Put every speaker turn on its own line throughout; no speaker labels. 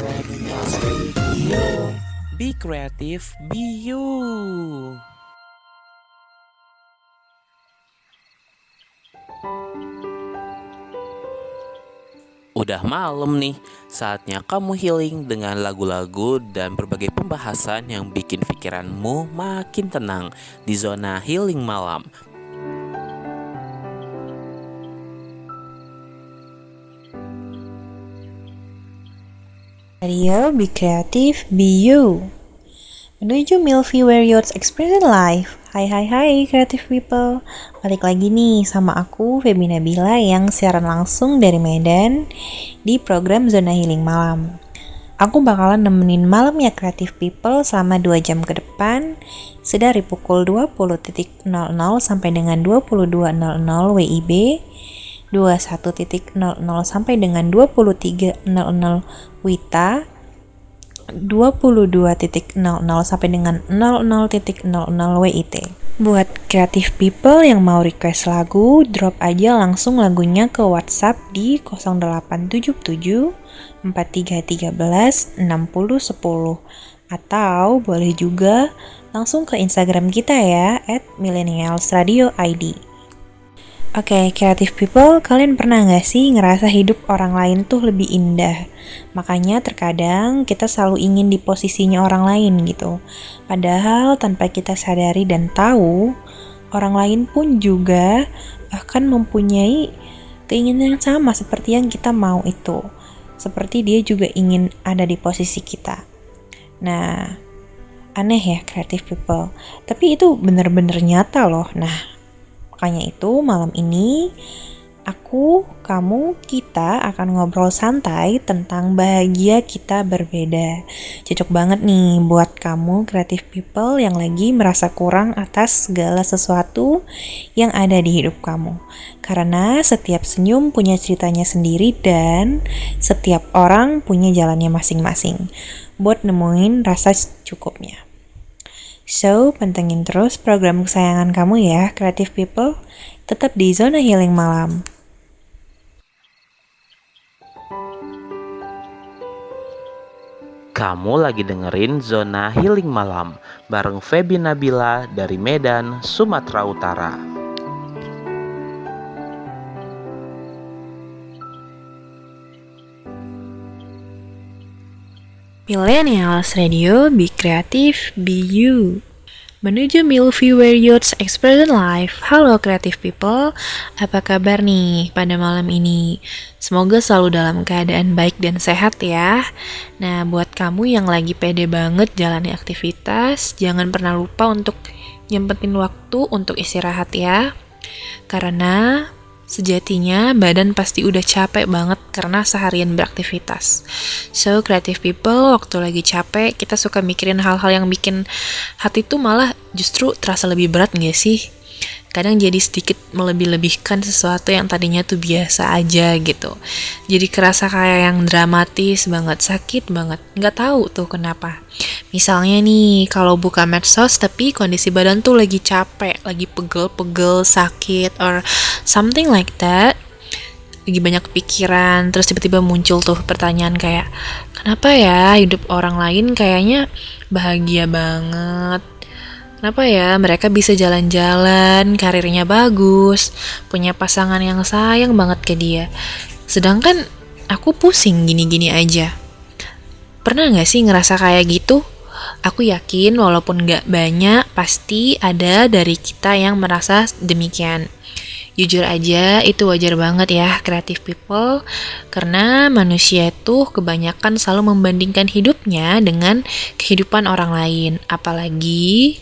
Millennials Radio. Be creative, be you. Udah malam nih, saatnya kamu healing dengan lagu-lagu dan berbagai pembahasan yang bikin pikiranmu makin tenang di zona healing malam.
Radio, be creative, be you. Menuju Milky Where Youth Experience Life. Hai creative people. Balik lagi nih sama aku Feby Nabila yang siaran langsung dari Medan di program Zona Healing Malam. Aku bakalan nemenin malamnya creative people selama 2 jam ke depan, sedari pukul 20.00 sampai dengan 22.00 WIB, 21.00 sampai dengan 23.00 WITA, 22.00 sampai dengan 00.00 WIT. Buat creative people yang mau request lagu, drop aja langsung lagunya ke WhatsApp di 0877 4313 6010 atau boleh juga langsung ke Instagram kita ya @millennialsradioid. Oke, creative people, kalian pernah gak sih ngerasa hidup orang lain tuh lebih indah? Makanya terkadang kita selalu ingin di posisinya orang lain gitu. Padahal tanpa kita sadari dan tahu, orang lain pun juga bahkan mempunyai keinginan yang sama seperti yang kita mau itu. Seperti dia juga ingin ada di posisi kita. Nah, aneh ya creative people. Tapi itu bener-bener nyata loh. Nah, makanya itu malam ini aku, kamu, kita akan ngobrol santai tentang bahagia kita berbeda. Cocok banget nih buat kamu creative people yang lagi merasa kurang atas segala sesuatu yang ada di hidup kamu. Karena setiap senyum punya ceritanya sendiri dan setiap orang punya jalannya masing-masing buat nemuin rasa cukupnya. So, pantengin terus program kesayangan kamu ya, creative people. Tetap di Zona Healing Malam.
Kamu lagi dengerin Zona Healing Malam bareng Feby Nabila dari Medan, Sumatera Utara.
Millennials Radio, be creative, be you. Menuju Milky Where Youth Experience Life. Halo creative people, apa kabar nih pada malam ini? Semoga selalu dalam keadaan baik dan sehat ya. Nah, buat kamu yang lagi pede banget jalani aktivitas, jangan pernah lupa untuk nyempetin waktu untuk istirahat ya. Karena sejatinya badan pasti udah capek banget karena seharian beraktivitas. So, creative people, waktu lagi capek, kita suka mikirin hal-hal yang bikin hati tuh malah justru terasa lebih berat gak sih? Kadang jadi sedikit melebih-lebihkan sesuatu yang tadinya tuh biasa aja gitu. Jadi kerasa kayak yang dramatis banget, sakit banget. Nggak tahu tuh kenapa. Misalnya nih, kalau buka medsos tapi kondisi badan tuh lagi capek, lagi pegel-pegel, sakit, or something like that. Lagi banyak pikiran, terus tiba-tiba muncul tuh pertanyaan kayak, kenapa ya hidup orang lain kayaknya bahagia banget? Kenapa ya mereka bisa jalan-jalan, karirnya bagus, punya pasangan yang sayang banget ke dia. Sedangkan aku pusing gini-gini aja. Pernah gak sih ngerasa kayak gitu? Aku yakin walaupun gak banyak, pasti ada dari kita yang merasa demikian. Jujur aja, itu wajar banget ya creative people, karena manusia itu kebanyakan selalu membandingkan hidupnya dengan kehidupan orang lain. Apalagi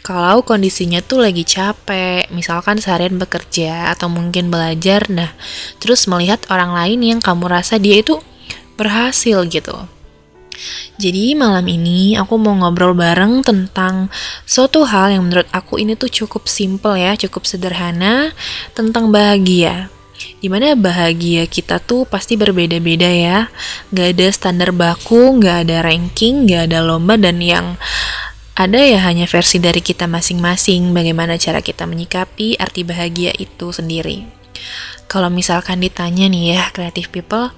kalau kondisinya tuh lagi capek, misalkan seharian bekerja atau mungkin belajar, nah terus melihat orang lain yang kamu rasa dia itu berhasil gitu. Jadi malam ini aku mau ngobrol bareng tentang suatu hal yang menurut aku ini tuh cukup simple ya, cukup sederhana, tentang bahagia. Dimana bahagia kita tuh pasti berbeda-beda ya. Gak ada standar baku, gak ada ranking, gak ada lomba, dan yang ada ya hanya versi dari kita masing-masing, bagaimana cara kita menyikapi arti bahagia itu sendiri. Kalau misalkan ditanya nih ya creative people,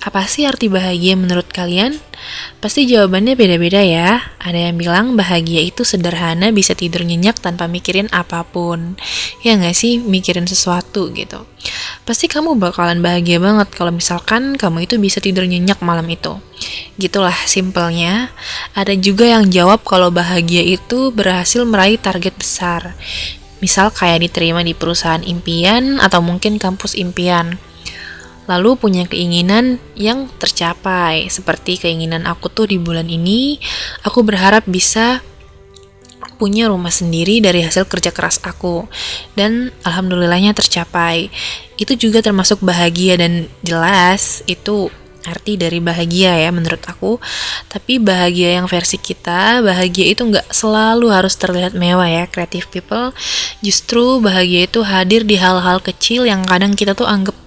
Apa sih arti bahagia menurut kalian? Pasti jawabannya beda-beda ya. Ada yang bilang bahagia itu sederhana, bisa tidur nyenyak tanpa mikirin apapun. Ya nggak sih, mikirin sesuatu gitu. Pasti kamu bakalan bahagia banget kalau misalkan kamu itu bisa tidur nyenyak malam itu. Gitulah simpelnya. Ada juga yang jawab kalau bahagia itu berhasil meraih target besar. Misal kayak diterima di perusahaan impian atau mungkin kampus impian. Lalu punya keinginan yang tercapai, seperti keinginan aku tuh di bulan ini, aku berharap bisa punya rumah sendiri dari hasil kerja keras aku, dan alhamdulillahnya tercapai. Itu juga termasuk bahagia, dan jelas itu arti dari bahagia ya menurut aku. Tapi bahagia yang versi kita, bahagia itu nggak selalu harus terlihat mewah ya, creative people. Justru bahagia itu hadir di hal-hal kecil yang kadang kita tuh anggap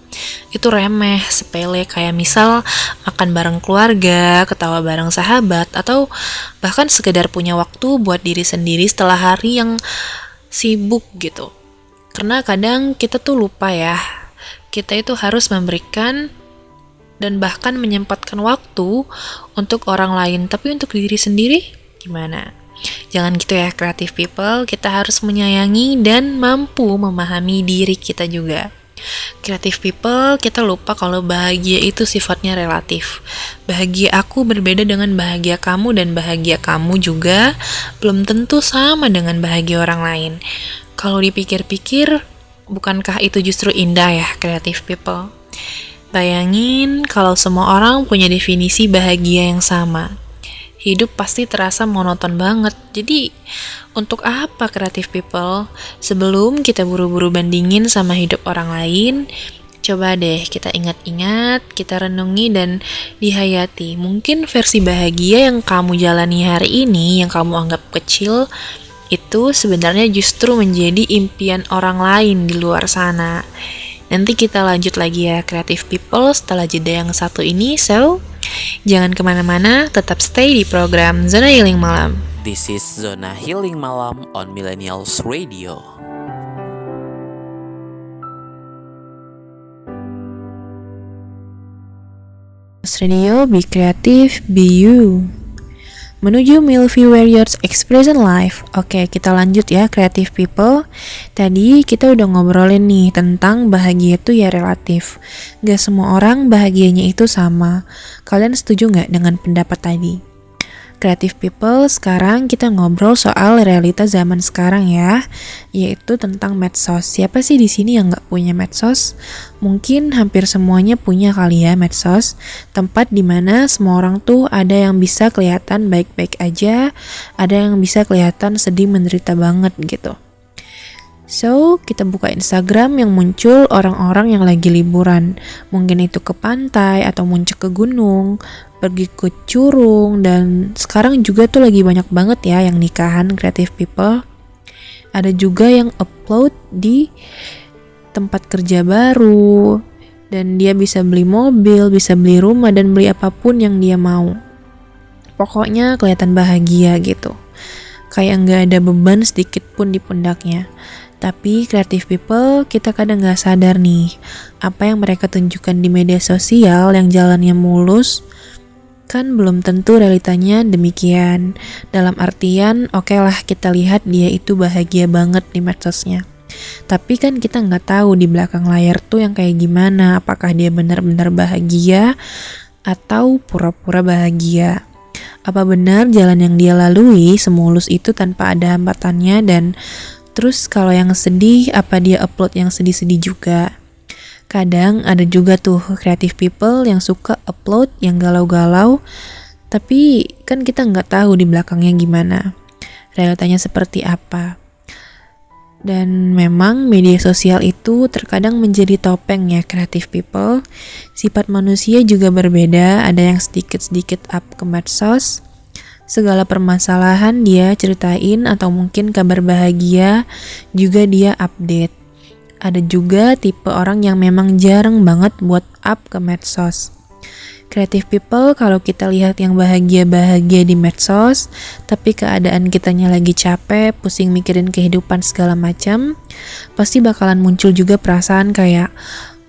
itu remeh, sepele, kayak misal makan bareng keluarga, ketawa bareng sahabat, atau bahkan sekedar punya waktu buat diri sendiri setelah hari yang sibuk gitu. Karena kadang kita tuh lupa ya, kita itu harus memberikan dan bahkan menyempatkan waktu untuk orang lain, tapi untuk diri sendiri gimana? Jangan gitu ya creative people, kita harus menyayangi dan mampu memahami diri kita juga. Creative people, kita lupa kalau bahagia itu sifatnya relatif. Bahagia aku berbeda dengan bahagia kamu, dan bahagia kamu juga belum tentu sama dengan bahagia orang lain. Kalau dipikir-pikir, bukankah itu justru indah ya, creative people? Bayangin kalau semua orang punya definisi bahagia yang sama. Hidup pasti terasa monoton banget. Jadi, untuk apa creative people? Sebelum kita buru-buru bandingin sama hidup orang lain, coba deh kita ingat-ingat, kita renungi dan dihayati. Mungkin versi bahagia yang kamu jalani hari ini, yang kamu anggap kecil, itu sebenarnya justru menjadi impian orang lain di luar sana. Nanti kita lanjut lagi ya creative people setelah jeda yang satu ini. So, jangan kemana-mana, tetap stay di program Zona Healing Malam.
This is Zona Healing Malam on Millennials Radio.
Radio, be creative, be you. Menuju Milky Warriors Expression Life. Oke, kita lanjut ya creative people. Tadi kita udah ngobrolin nih tentang bahagia itu ya relatif. Gak semua orang bahagianya itu sama. Kalian setuju gak dengan pendapat tadi? Creative people, sekarang kita ngobrol soal realita zaman sekarang ya, yaitu tentang medsos. Siapa sih di sini yang nggak punya medsos? Mungkin hampir semuanya punya kali ya medsos, tempat dimana semua orang tuh ada yang bisa kelihatan baik-baik aja, ada yang bisa kelihatan sedih menderita banget gitu. So, kita buka Instagram yang muncul orang-orang yang lagi liburan. Mungkin itu ke pantai atau muncul ke gunung, pergi ke curug, dan sekarang juga tuh lagi banyak banget ya yang nikahan creative people. Ada juga yang upload di tempat kerja baru, dan dia bisa beli mobil, bisa beli rumah, dan beli apapun yang dia mau. Pokoknya kelihatan bahagia gitu. Kayak nggak ada beban sedikit pun di pundaknya. Tapi creative people, kita kadang gak sadar nih, apa yang mereka tunjukkan di media sosial yang jalannya mulus, kan belum tentu realitanya demikian. Dalam artian, oke lah kita lihat dia itu bahagia banget di medsosnya. Tapi kan kita gak tahu di belakang layar tuh yang kayak gimana, apakah dia benar-benar bahagia atau pura-pura bahagia. Apa benar jalan yang dia lalui semulus itu tanpa ada hambatannya, dan terus kalau yang sedih, apa dia upload yang sedih-sedih juga? Kadang ada juga tuh creative people yang suka upload yang galau-galau, tapi kan kita nggak tahu di belakangnya gimana, realitanya seperti apa. Dan memang media sosial itu terkadang menjadi topeng ya creative people. Sifat manusia juga berbeda, ada yang sedikit-sedikit up ke medsos. Segala permasalahan dia ceritain, atau mungkin kabar bahagia juga dia update. Ada juga tipe orang yang memang jarang banget buat up ke medsos. Creative people, kalau kita lihat yang bahagia-bahagia di medsos, tapi keadaan kitanya lagi capek, pusing mikirin kehidupan segala macam, pasti bakalan muncul juga perasaan kayak,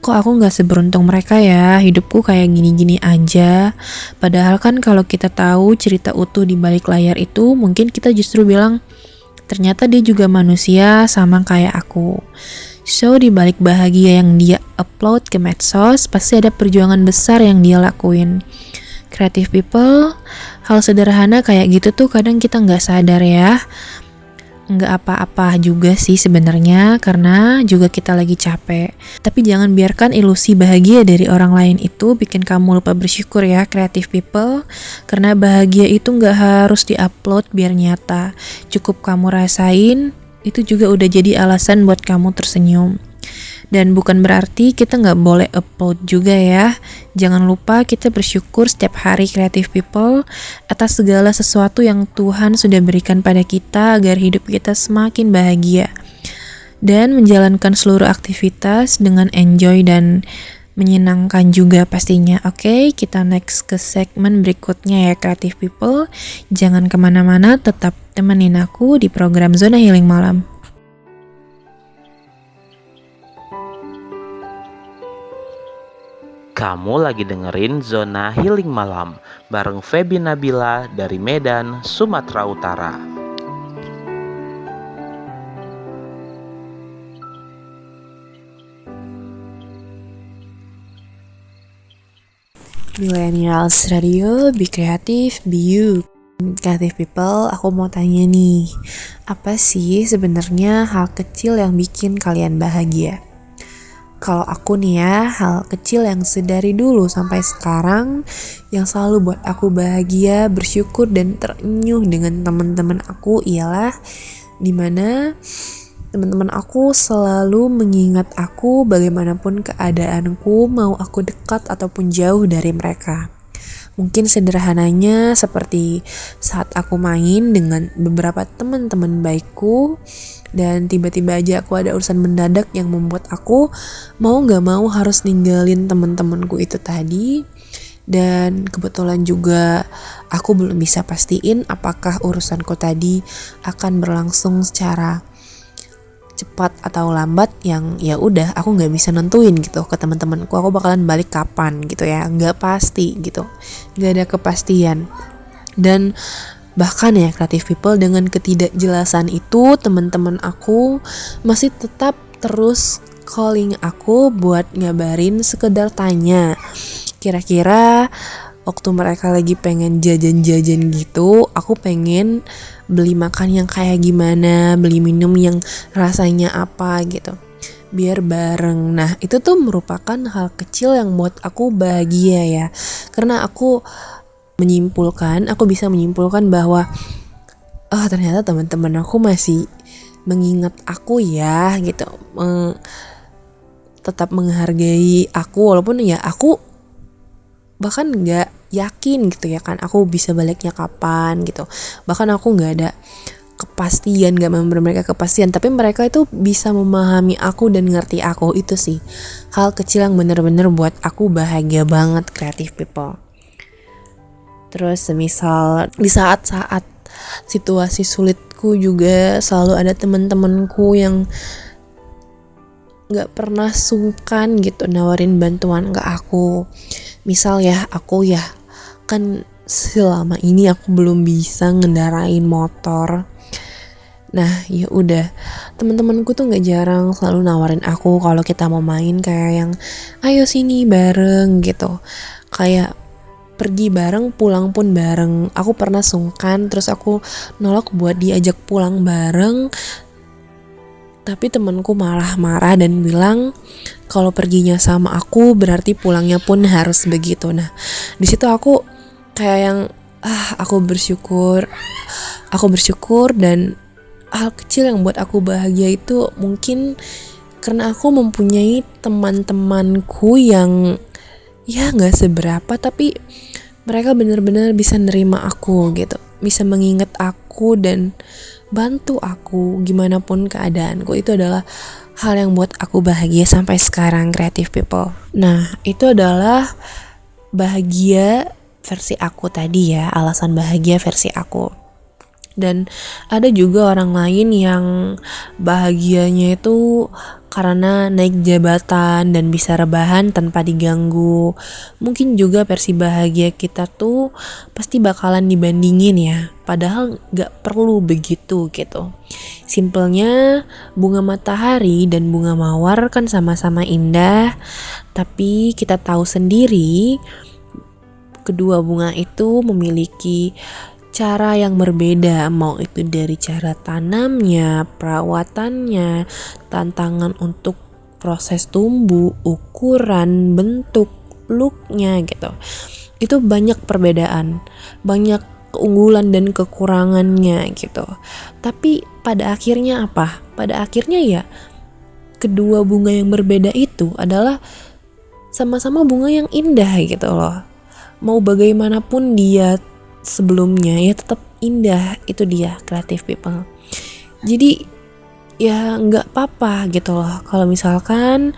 kok aku nggak seberuntung mereka ya, hidupku kayak gini-gini aja. Padahal kan kalau kita tahu cerita utuh di balik layar itu, mungkin kita justru bilang, ternyata dia juga manusia sama kayak aku. So, di balik bahagia yang dia upload ke medsos, pasti ada perjuangan besar yang dia lakuin. Creative people, hal sederhana kayak gitu tuh kadang kita nggak sadar ya. Nggak apa-apa juga sih sebenarnya, karena juga kita lagi capek. Tapi jangan biarkan ilusi bahagia dari orang lain itu bikin kamu lupa bersyukur ya, creative people. Karena bahagia itu nggak harus diupload biar nyata. Cukup kamu rasain, itu juga udah jadi alasan buat kamu tersenyum. Dan bukan berarti kita nggak boleh upload juga ya. Jangan lupa kita bersyukur setiap hari, creative people, atas segala sesuatu yang Tuhan sudah berikan pada kita agar hidup kita semakin bahagia. Dan menjalankan seluruh aktivitas dengan enjoy dan menyenangkan juga pastinya. Oke, kita next ke segmen berikutnya ya, creative people. Jangan kemana-mana, tetap temenin aku di program Zona Healing Malam.
Kamu lagi dengerin Zona Healing Malam bareng Feby Nabila dari Medan, Sumatera Utara.
Millennials Radio, be creative, be you. Creative people, aku mau tanya nih, apa sih sebenarnya hal kecil yang bikin kalian bahagia? Kalau aku nih ya, hal kecil yang sedari dulu sampai sekarang yang selalu buat aku bahagia, bersyukur dan terenyuh dengan teman-teman aku ialah dimana teman-teman aku selalu mengingat aku bagaimanapun keadaanku, mau aku dekat ataupun jauh dari mereka. Mungkin sederhananya seperti saat aku main dengan beberapa teman-teman baikku dan tiba-tiba aja aku ada urusan mendadak yang membuat aku mau gak mau harus ninggalin teman-temanku itu tadi. Dan kebetulan juga aku belum bisa pastiin apakah urusanku tadi akan berlangsung secara cepat atau lambat, yang ya udah aku nggak bisa nentuin gitu ke teman-temanku aku bakalan balik kapan gitu ya, nggak pasti gitu, nggak ada kepastian. Dan bahkan ya creative people, dengan ketidakjelasan itu teman-teman aku masih tetap terus calling aku buat ngabarin, sekedar tanya kira-kira waktu mereka lagi pengen jajan-jajan gitu, aku pengen beli makan yang kayak gimana, beli minum yang rasanya apa gitu, biar bareng. Nah itu tuh merupakan hal kecil yang buat aku bahagia ya, karena aku bisa menyimpulkan bahwa ternyata teman-teman aku masih mengingat aku ya gitu, tetap menghargai aku walaupun ya aku bahkan nggak yakin gitu ya kan aku bisa baliknya kapan gitu, bahkan aku nggak ada kepastian, nggak memberi mereka kepastian, tapi mereka itu bisa memahami aku dan ngerti aku. Itu sih hal kecil yang bener-bener buat aku bahagia banget, creative people. Terus semisal di saat-saat situasi sulitku juga selalu ada teman-temanku yang gak pernah sungkan gitu nawarin bantuan ke aku. Misal ya, aku ya kan selama ini aku belum bisa ngendarain motor. Nah ya udah, teman-temanku tuh gak jarang selalu nawarin aku kalau kita mau main, kayak yang ayo sini bareng gitu, kayak pergi bareng, pulang pun bareng. Aku pernah sungkan, terus aku nolak buat diajak pulang bareng, tapi temanku malah marah dan bilang kalau perginya sama aku berarti pulangnya pun harus begitu. Nah di situ aku kayak yang aku bersyukur dan hal kecil yang buat aku bahagia itu mungkin karena aku mempunyai teman-temanku yang ya nggak seberapa, tapi mereka benar-benar bisa nerima aku gitu, bisa mengingat aku dan bantu aku gimana pun keadaanku. Itu adalah hal yang buat aku bahagia sampai sekarang, creative people. Nah itu adalah bahagia versi aku tadi ya, alasan bahagia versi aku. Dan ada juga orang lain yang bahagianya itu karena naik jabatan dan bisa rebahan tanpa diganggu. Mungkin juga versi bahagia kita tuh pasti bakalan dibandingin ya, padahal gak perlu begitu gitu. Simpelnya bunga matahari dan bunga mawar kan sama-sama indah, tapi kita tahu sendiri kedua bunga itu memiliki cara yang berbeda, mau itu dari cara tanamnya, perawatannya, tantangan untuk proses tumbuh, ukuran, bentuk, looknya gitu. Itu banyak perbedaan, banyak keunggulan dan kekurangannya gitu. Tapi pada akhirnya apa? Pada akhirnya ya kedua bunga yang berbeda itu adalah sama-sama bunga yang indah gitu loh. Mau bagaimanapun dia sebelumnya ya tetap indah. Itu dia creative people. Jadi ya nggak apa-apa gitu loh kalau misalkan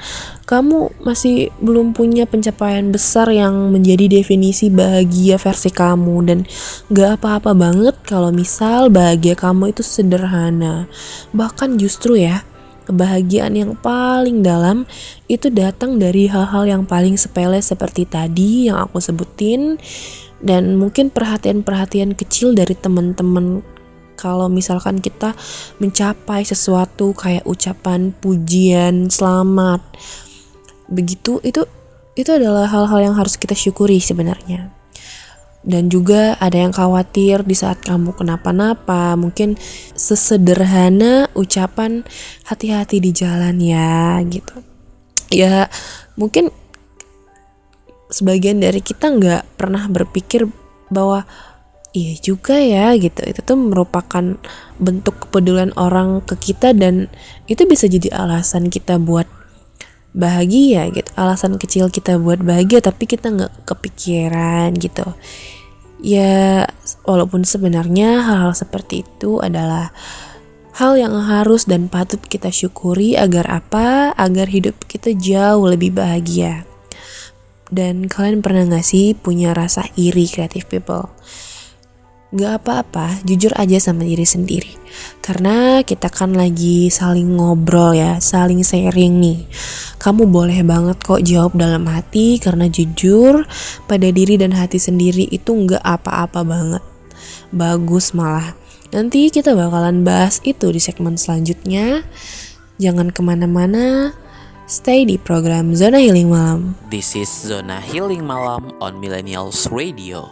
kamu masih belum punya pencapaian besar yang menjadi definisi bahagia versi kamu, dan nggak apa-apa banget kalau misal bahagia kamu itu sederhana. Bahkan justru ya, kebahagiaan yang paling dalam itu datang dari hal-hal yang paling sepele seperti tadi yang aku sebutin. Dan mungkin perhatian-perhatian kecil dari teman-teman kalau misalkan kita mencapai sesuatu kayak ucapan pujian, selamat. Begitu itu adalah hal-hal yang harus kita syukuri sebenarnya. Dan juga ada yang khawatir di saat kamu kenapa-napa, mungkin sesederhana ucapan hati-hati di jalan ya gitu. Ya mungkin sebagian dari kita nggak pernah berpikir bahwa iya juga ya gitu, itu tuh merupakan bentuk kepedulian orang ke kita, dan itu bisa jadi alasan kita buat bahagia gitu, alasan kecil kita buat bahagia tapi kita nggak kepikiran gitu. Ya walaupun sebenarnya hal-hal seperti itu adalah hal yang harus dan patut kita syukuri agar apa? Agar hidup kita jauh lebih bahagia. Dan kalian pernah gak sih punya rasa iri creative people? Gak apa-apa, jujur aja sama diri sendiri. Karena kita kan lagi saling ngobrol ya, saling sharing nih. Kamu boleh banget kok jawab dalam hati, karena jujur pada diri dan hati sendiri itu gak apa-apa banget. Bagus malah. Nanti kita bakalan bahas itu di segmen selanjutnya. Jangan kemana-mana. Stay di program Zona Healing Malam.
This is Zona Healing Malam on Millennials Radio.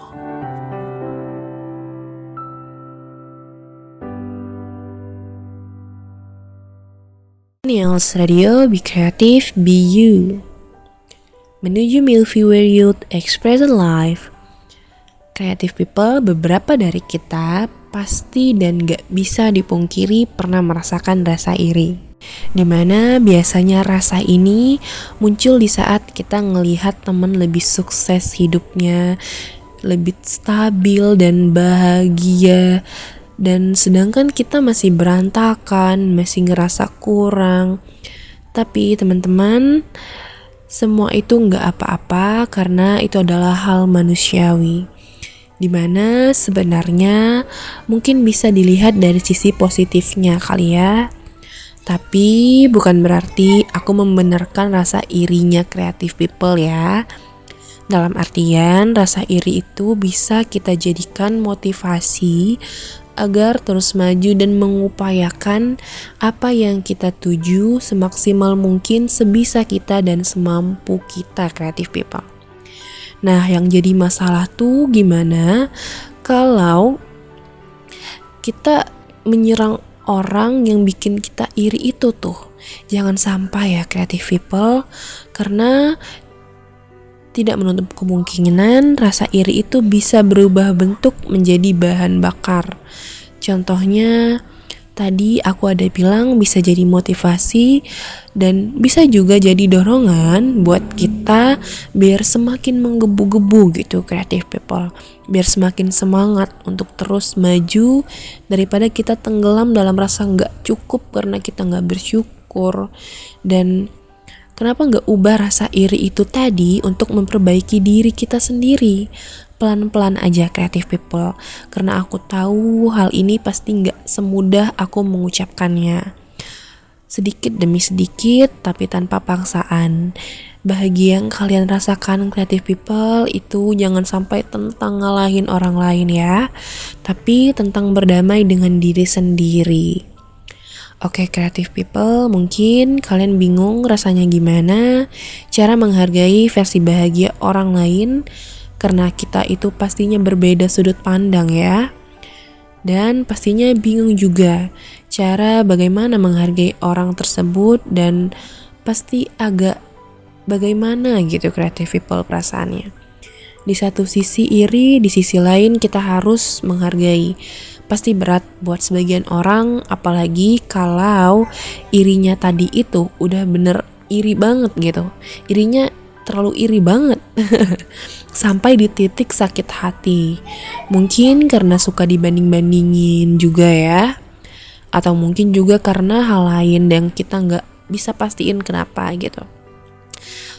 Millennials Radio, be creative, be you. Menuju Milky Way Youth Expression Life. Creative people, beberapa dari kita pasti dan gak bisa dipungkiri pernah merasakan rasa iri. Dimana biasanya rasa ini muncul di saat kita ngelihat teman lebih sukses hidupnya, lebih stabil dan bahagia, dan sedangkan kita masih berantakan, masih ngerasa kurang. Tapi teman-teman, semua itu gak apa-apa karena itu adalah hal manusiawi, dimana sebenarnya mungkin bisa dilihat dari sisi positifnya kali ya. Tapi bukan berarti aku membenarkan rasa irinya creative people ya. Dalam artian rasa iri itu bisa kita jadikan motivasi agar terus maju dan mengupayakan apa yang kita tuju semaksimal mungkin sebisa kita dan semampu kita creative people. Nah, yang jadi masalah tuh gimana kalau kita menyerang orang yang bikin kita iri itu tuh. Jangan sampai ya creative people, karena tidak menutup kemungkinan rasa iri itu bisa berubah bentuk menjadi bahan bakar. Contohnya tadi aku ada bilang bisa jadi motivasi dan bisa juga jadi dorongan buat kita biar semakin menggebu-gebu gitu creative people, biar semakin semangat untuk terus maju daripada kita tenggelam dalam rasa nggak cukup karena kita nggak bersyukur. Dan kenapa nggak ubah rasa iri itu tadi untuk memperbaiki diri kita sendiri? Pelan-pelan aja creative people, karena aku tahu hal ini pasti nggak semudah aku mengucapkannya. sedikit demi sedikit tapi tanpa paksaan. Bahagia yang kalian rasakan creative people itu jangan sampai tentang ngalahin orang lain ya, tapi tentang berdamai dengan diri sendiri. Oke, creative people, mungkin kalian bingung rasanya gimana cara menghargai versi bahagia orang lain, karena kita itu pastinya berbeda sudut pandang ya. Dan pastinya bingung juga cara bagaimana menghargai orang tersebut, dan pasti agak bagaimana gitu creative people perasaannya. Di satu sisi iri, di sisi lain kita harus menghargai. Pasti berat buat sebagian orang, apalagi kalau irinya tadi itu udah bener iri banget gitu. Irinya terlalu iri banget sampai di titik sakit hati. Mungkin karena suka dibanding-bandingin juga ya, atau mungkin juga karena hal lain yang kita nggak bisa pastiin kenapa gitu.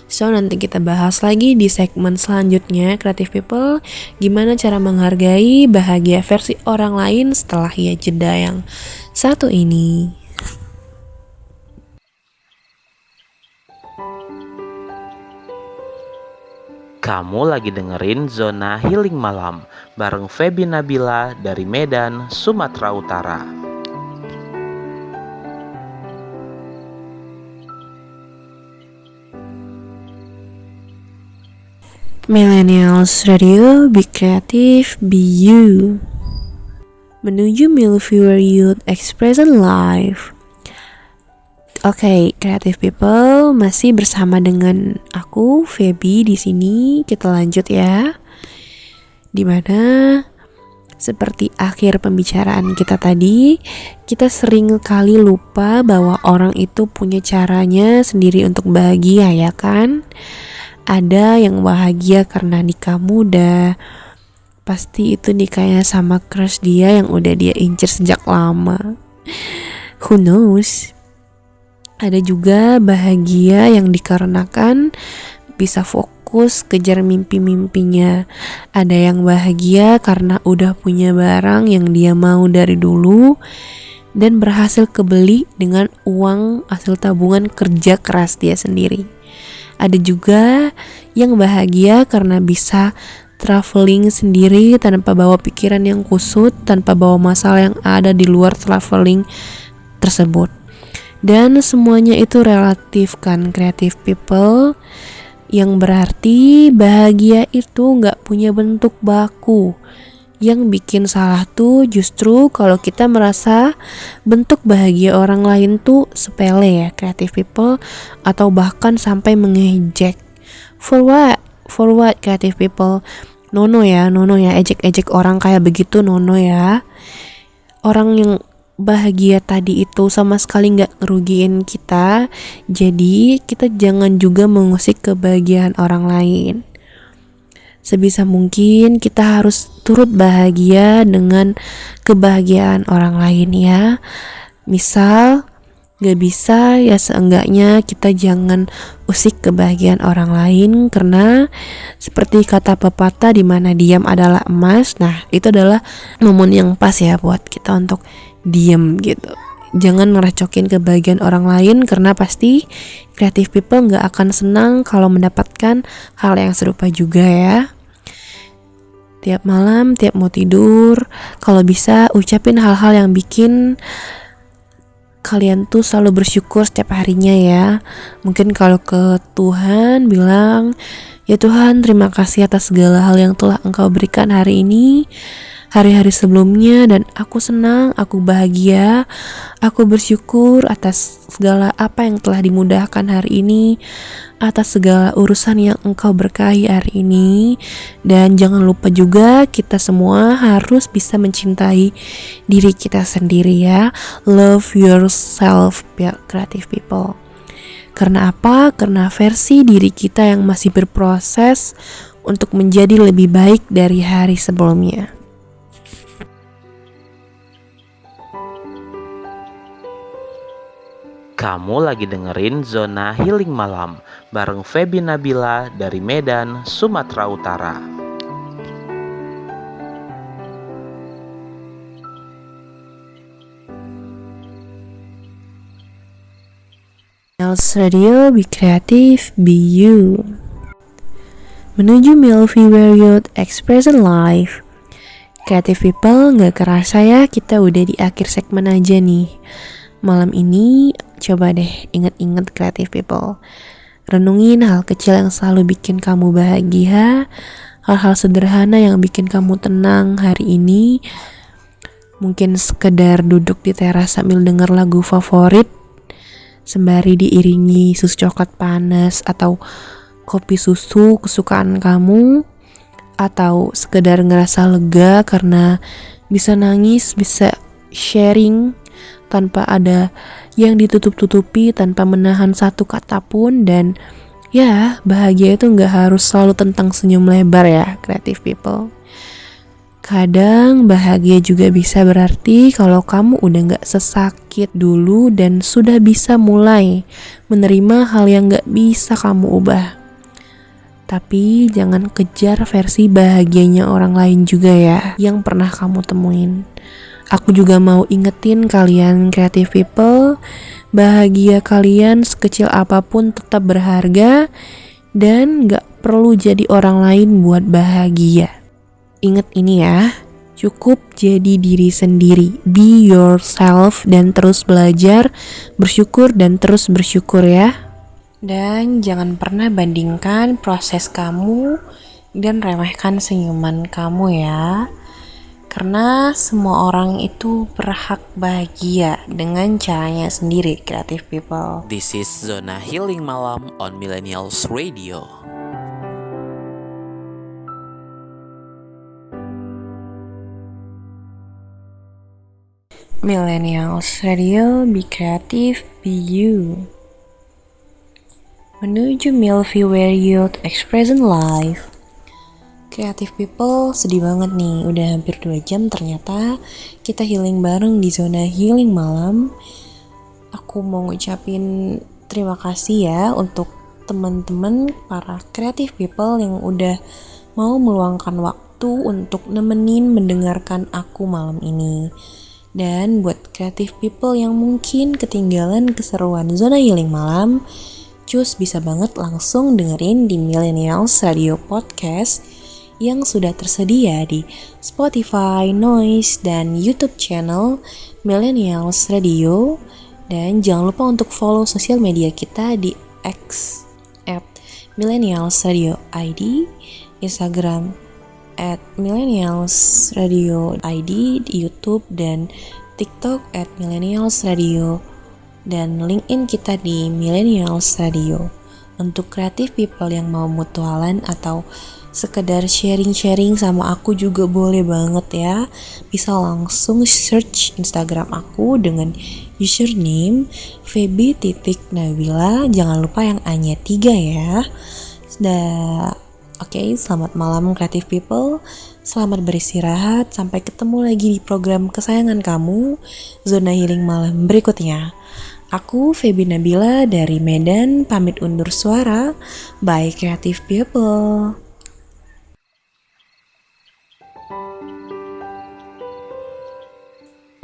So nanti kita bahas lagi di segmen selanjutnya Creative People, gimana cara menghargai bahagia versi orang lain setelah ya jeda yang satu ini.
Kamu lagi dengerin Zona Healing Malam bareng Feby Nabila dari Medan, Sumatera Utara.
Millennials Radio, be creative, be you. Menuju Milviewer Youth Expression Live. Oke, creative people, masih bersama dengan aku Feby di sini. Kita lanjut ya. Dimana seperti akhir pembicaraan kita tadi, kita sering kali lupa bahwa orang itu punya caranya sendiri untuk bahagia ya kan? Ada yang bahagia karena nikah muda, pasti itu nikahnya sama crush dia yang udah dia incer sejak lama. Who knows? Ada juga bahagia yang dikarenakan bisa fokus kejar mimpi-mimpinya. Ada yang bahagia karena udah punya barang yang dia mau dari dulu dan berhasil kebeli dengan uang hasil tabungan kerja keras dia sendiri. Ada juga yang bahagia karena bisa traveling sendiri tanpa bawa pikiran yang kusut, tanpa bawa masalah yang ada di luar traveling tersebut. Dan semuanya itu relatif kan creative people, yang berarti bahagia itu gak punya bentuk baku. Yang bikin salah tuh justru kalau kita merasa bentuk bahagia orang lain tuh sepele ya creative people, atau bahkan sampai mengejek. For what? For what creative people? Nono ya, ejek-ejek orang kayak begitu nono ya. Orang yang bahagia tadi itu sama sekali gak ngerugiin kita, jadi kita jangan juga mengusik kebahagiaan orang lain. Sebisa mungkin kita harus turut bahagia dengan kebahagiaan orang lain ya. Misal gak bisa ya seenggaknya kita jangan usik kebahagiaan orang lain, karena seperti kata pepatah di mana diam adalah emas. Nah itu adalah momen yang pas ya buat kita untuk diam gitu. Jangan ngerecokin kebahagiaan orang lain, karena pasti creative people gak akan senang kalau mendapatkan hal yang serupa juga ya. Tiap malam, tiap mau tidur, kalau bisa ucapin hal-hal yang bikin kalian tuh selalu bersyukur setiap harinya ya. Mungkin kalau ke Tuhan bilang, ya Tuhan terima kasih atas segala hal yang telah Engkau berikan hari ini, hari-hari sebelumnya, dan aku senang, aku bahagia, aku bersyukur atas segala apa yang telah dimudahkan hari ini, atas segala urusan yang Engkau berkahi hari ini. Dan jangan lupa juga kita semua harus bisa mencintai diri kita sendiri ya. Love yourself, creative people. Karena apa? Karena versi diri kita yang masih berproses untuk menjadi lebih baik dari hari sebelumnya.
Kamu lagi dengerin Zona Healing Malam bareng Feby Nabila dari Medan, Sumatera Utara.
Millennials Radio, be creative, be you. Menuju Milfy Period Expression Live. Creative people, gak kerasa ya kita udah di akhir segmen aja nih. Malam ini coba deh inget-inget creative people. Renungin hal kecil yang selalu bikin kamu bahagia, hal-hal sederhana yang bikin kamu tenang hari ini. Mungkin sekedar duduk di teras sambil denger lagu favorit, sembari diiringi susu coklat panas atau kopi susu kesukaan kamu, atau sekedar ngerasa lega karena bisa nangis, bisa sharing tanpa ada yang ditutup-tutupi, tanpa menahan satu kata pun. Dan ya, bahagia itu gak harus selalu tentang senyum lebar ya, creative people. Kadang bahagia juga bisa berarti kalau kamu udah gak sesakit dulu dan sudah bisa mulai menerima hal yang gak bisa kamu ubah. Tapi jangan kejar versi bahagianya orang lain juga ya yang pernah kamu temuin. Aku juga mau ingetin kalian creative people, bahagia kalian sekecil apapun tetap berharga dan gak perlu jadi orang lain buat bahagia. Ingat ini ya, cukup jadi diri sendiri, be yourself, dan terus belajar, bersyukur dan terus bersyukur ya. Dan jangan pernah bandingkan proses kamu dan remehkan senyuman kamu ya. Karena semua orang itu berhak bahagia dengan caranya sendiri, creative people.
This is Zona Healing Malam on Millennials Radio.
Millennials Radio, be creative, be you. Menuju Milfy Period Expression Live. Creative people, sedih banget nih, udah hampir 2 jam ternyata kita healing bareng di Zona Healing Malam. Aku mau ngucapin terima kasih ya untuk teman-teman para creative people yang udah mau meluangkan waktu untuk nemenin mendengarkan aku malam ini. Dan buat creative people yang mungkin ketinggalan keseruan Zona Healing Malam, cus bisa banget langsung dengerin di Millennials Radio Podcast yang sudah tersedia di Spotify, Noise, dan YouTube channel Millennials Radio. Dan jangan lupa untuk follow sosial media kita di X @millennialsradio.id, Instagram @millennialsradio.id, di YouTube dan TikTok @millennialsradio, dan LinkedIn kita di Millennials Radio. Untuk creative people yang mau mutualan atau sekedar sharing-sharing sama aku juga boleh banget ya. Bisa langsung search Instagram aku dengan username feby.nabila. Jangan lupa yang A-nya 3 ya. Oke, selamat malam creative people. Selamat beristirahat. Sampai ketemu lagi di program kesayangan kamu, Zona Healing Malam berikutnya. Aku Feby Nabila dari Medan, pamit undur suara. Bye creative people.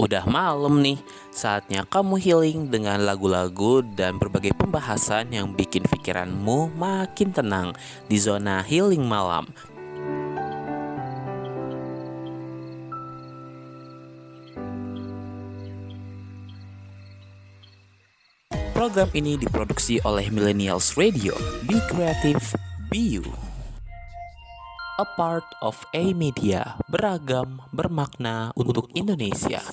Udah malam nih, saatnya kamu healing dengan lagu-lagu dan berbagai pembahasan yang bikin pikiranmu makin tenang di Zona Healing Malam. Program ini diproduksi oleh Millennials Radio. Be creative, be you. A part of A Media, beragam, bermakna untuk Indonesia.